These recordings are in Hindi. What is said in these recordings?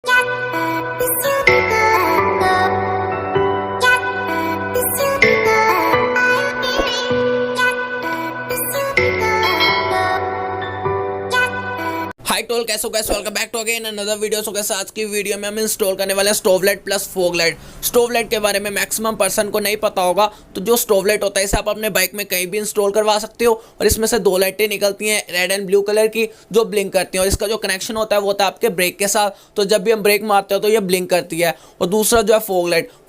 हाय टोल, कैसे हो guys? Welcome back to again another video. So guys, आज की वीडियो में हम इंस्टॉल करने वाले हैं stove light plus fog light. Stove light के बारे में मैक्सिमम पर्सन को नहीं पता होगा, तो जो स्टोव लाइट होता है इसे आप अपने बाइक में कहीं भी इंस्टॉल करवा सकते हो। और इसमें से दो लाइटें निकलती हैं रेड एंड ब्लू कलर की, जो ब्लिंक करती हैं। और इसका जो कनेक्शन होता है वो होता है आपके ब्रेक के साथ, तो जब भी हम ब्रेक मारते हो तो ये ब्लिंक करती है। और दूसरा जो है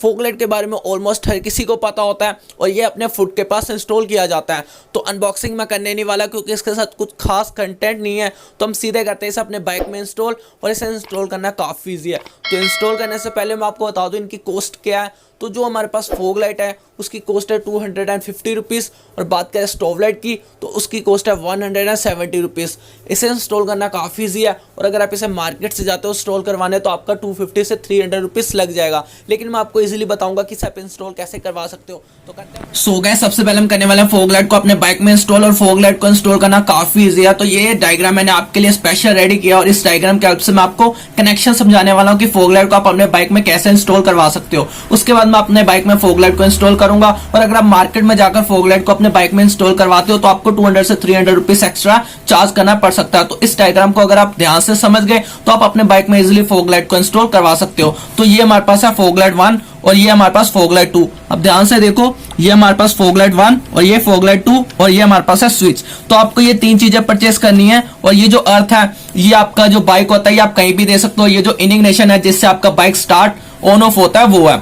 फॉग लाइट के बारे में ऑलमोस्ट हर किसी को पता होता है, और ये अपने फुट के पास इंस्टॉल किया जाता है। तो अनबॉक्सिंग में करने नहीं वाला, क्योंकि इसके साथ कुछ खास कंटेंट नहीं है, तो हम सीधे करते हैं इसे अपने बाइक में इंस्टॉल। और इसे इंस्टॉल करना काफ़ी ईजी है। तो इंस्टॉल करने से पहले मैं आपको बता दूं इनकी कॉस्ट क्या है। तो जो हमारे पास फॉग लाइट है उसकी कॉस्ट है 250 रुपीज़, और बात करें स्टोव लाइट की तो उसकी कॉस्ट है 170 रुपीज़। इसे इंस्टॉल करना काफ़ी ईजी है, और अगर आप इसे मार्केट से जाते हो इंस्टॉल करवाने तो आपका 250 से 300 रुपीज़ लग जाएगा। लेकिन मैं आपको इजीली बताऊंगा कि आप इंस्टॉल कैसे करवा सकते हो। तो करते हैं। सो गाइस, सबसे पहले हम करने वाले हैं फॉग लाइट को अपने बाइक में इंस्टॉल। और फॉग लाइट को इंस्टॉल करना काफ़ी ईजी है। तो ये डायग्राम मैंने आपके लिए स्पेशल रेडी किया, और इस डायग्राम के हेल्प से मैं आपको कनेक्शन समझाने वाला हूँ कि फॉग लाइट को आप अपने बाइक में कैसे इंस्टॉल करवा सकते हो। उसके बाद मैं अपने बाइक में फॉग लाइट को इंस्टॉल करूंगा। और अगर आप मार्केट में जाकर फॉग लाइट को अपने बाइक में इंस्टॉल करवाते हो तो आपको 200 से 300 रुपीज एक्स्ट्रा चार्ज करना पड़ सकता है। तो इस डायग्राम को अगर आप ध्यान से समझ गए तो आप अपने बाइक में इजीली फॉग लाइट को इंस्टॉल करवा सकते हो। तो ये हमारे पास है फॉग लाइट 1 और ये हमारे पास फॉग लाइट 2। अब ध्यान से देखो, ये हमारे पास फॉग लाइट 1 और ये फॉग लाइट 2, और ये हमारे पास है स्विच। तो आपको ये तीन चीजें परचेस करनी है। और ये जो अर्थ है, ये आपका जो बाइक होता है ये आप कहीं भी दे सकते हो। ये जो इग्निशन है जिससे आपका बाइक स्टार्ट ऑन ऑफ होता है वो है।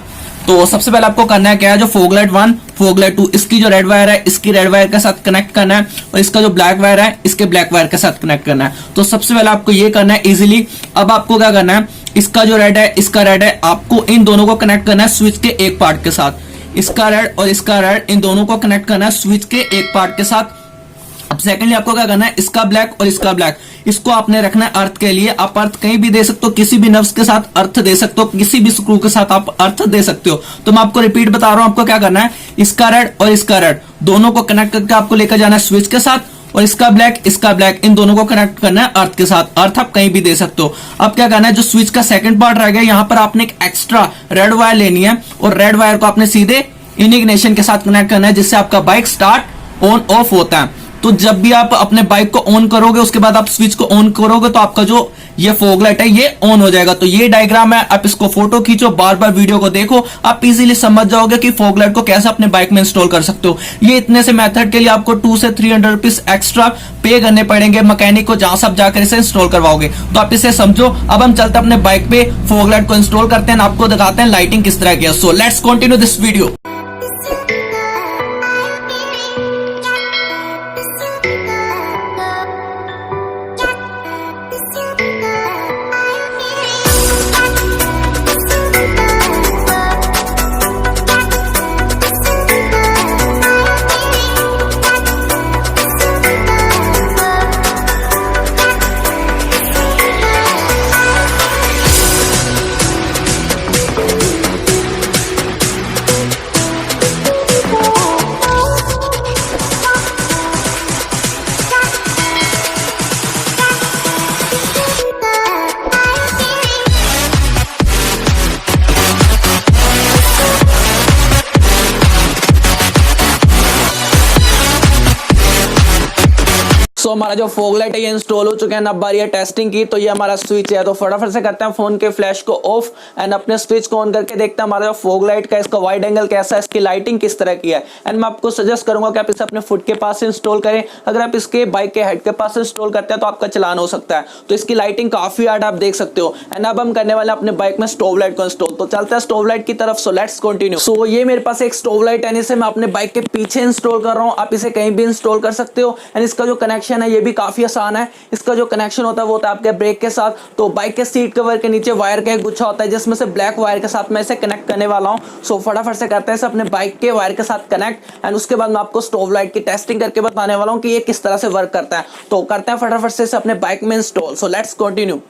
तो सबसे पहले आपको करना है क्या है, जो फॉग लाइट 1 फॉग लाइट 2, इसकी जो रेड वायर है इसकी रेड वायर के साथ कनेक्ट करना है, और इसका जो ब्लैक वायर है इसके ब्लैक वायर के साथ कनेक्ट करना है। तो सबसे पहले आपको ये करना है इजीली। अब आपको क्या करना है, इसका जो रेड है इसका रेड है, आपको इन दोनों को कनेक्ट करना है स्विच के एक पार्ट के साथ। इसका रेड और इसका रेड, इन दोनों को कनेक्ट करना है स्विच के एक पार्ट के साथ। अब सेकेंडली आपको क्या करना है, इसका ब्लैक और इसका ब्लैक, इसको आपने रखना है अर्थ के लिए। आप अर्थ कहीं भी दे सकते हो, किसी भी नर्व्स के साथ अर्थ दे सकते हो, किसी भी स्क्रू के साथ आप अर्थ दे सकते हो। तो मैं आपको रिपीट बता रहा हूं, आपको क्या करना है, इसका रेड और इसका रेड दोनों को कनेक्ट करके आपको लेकर जाना है स्विच के साथ, और इसका ब्लैक इन दोनों को कनेक्ट करना है अर्थ के साथ। अर्थ आप कहीं भी दे सकते हो। अब क्या करना है, जो स्विच का सेकंड पार्ट रह गया, यहां पर आपने एक एक्स्ट्रा रेड वायर लेनी है, और रेड वायर को आपने सीधे इग्निशन के साथ कनेक्ट करना है, जिससे आपका बाइक स्टार्ट ऑन ऑफ होता है। तो जब भी आप अपने बाइक को ऑन करोगे उसके बाद आप स्विच को ऑन करोगे तो आपका जो ये फॉग लाइट है ये ऑन हो जाएगा। तो ये डायग्राम है, आप इसको फोटो खींचो, बार बार वीडियो को देखो, आप इजीली समझ जाओगे कि फॉग लाइट को कैसे अपने बाइक में इंस्टॉल कर सकते हो। ये इतने से मेथड के लिए आपको 200 से 300 रुपीज एक्स्ट्रा पे करने पड़ेंगे मैकेनिक को, जहां से आप जाकर इसे इंस्टॉल करवाओगे। तो आप इसे समझो। अब हम चलते अपने बाइक पे फॉग लाइट को इंस्टॉल करते हैं, आपको दिखाते हैं लाइटिंग किस तरह की है। So let's continue this video. So हमारा जो फॉग लाइट है ये इंस्टॉल हो चुका है। अब बारी है टेस्टिंग की। तो ये हमारा स्विच है, तो फटाफट से करते हैं फोन के फ्लैश को ऑफ एंड अपने स्विच को ऑन करके देखते हैं हमारा जो फॉग लाइट का इसका वाइड एंगल कैसा है, इसकी लाइटिंग किस तरह की है। एंड मैं आपको सजेस्ट करूंगा कि आप इसे अपने फुट के पास इंस्टॉल करें। अगर आप इसके बाइक के हेड के पास इंस्टॉल करते हैं तो आपका चलान हो सकता है। तो इसकी लाइटिंग काफी हार्ड आप देख सकते हो। एंड अब हम करने वाले अपने बाइक में स्टोव लाइट को इंस्टॉल। तो चलते हैं स्टोव लाइट की तरफ। सो लेट्स कंटिन्यू। सो ये मेरे पास एक स्टोव लाइट है, इसे मैं अपने बाइक के पीछे इंस्टॉल कर रहा हूँ। आप इसे कहीं भी इंस्टॉल कर सकते हो। एंड इसका जो कनेक्शन है ये भी काफी आसान है। इसका जो कनेक्शन होता है वो होता है आपके ब्रेक के साथ। तो बाइक के सीट कवर के नीचे वायर का एक गुच्छा होता है, जिसमें से ब्लैक वायर के साथ मैं इसे कनेक्ट करने वाला हूं। सो फटाफट से करते हैं इसे अपने बाइक के वायर के साथ कनेक्ट। एंड उसके बाद मैं आपको स्टोव लाइट की टेस्टिंग करके बताने वाला हूं कि ये किस तरह से वर्क करता है। तो करते हैं फटाफट से इसे अपने बाइक में इंस्टॉल। So let's continue.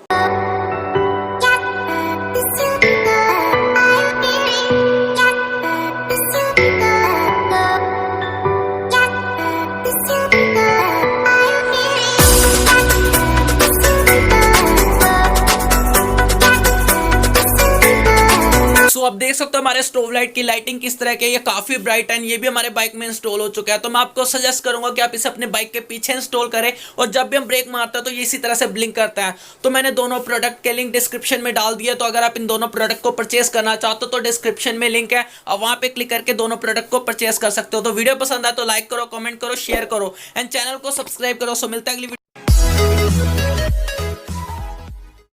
आप देख सकते हो हमारे स्टोव लाइट की लाइटिंग किस तरह की है, ये काफी ब्राइट है। ये भी हमारे बाइक में इंस्टॉल हो चुका है। तो मैं आपको सजेस्ट करूंगा कि आप इसे अपने बाइक के पीछे इंस्टॉल करें, और जब भी हम ब्रेक मारते हैं तो ये इसी तरह से ब्लिंक करता है। तो मैंने दोनों प्रोडक्ट के लिंक डिस्क्रिप्शन में डाल दिया, तो अगर आप इन दोनों प्रोडक्ट को परचेस करना चाहते हो तो डिस्क्रिप्शन में लिंक है, आप वहां पे क्लिक करके दोनों प्रोडक्ट को परचेस कर सकते हो। तो वीडियो पसंद आए तो लाइक करो, कमेंट करो, शेयर करो एंड चैनल को सब्सक्राइब करो। सो मिलता है अगली वीडियो।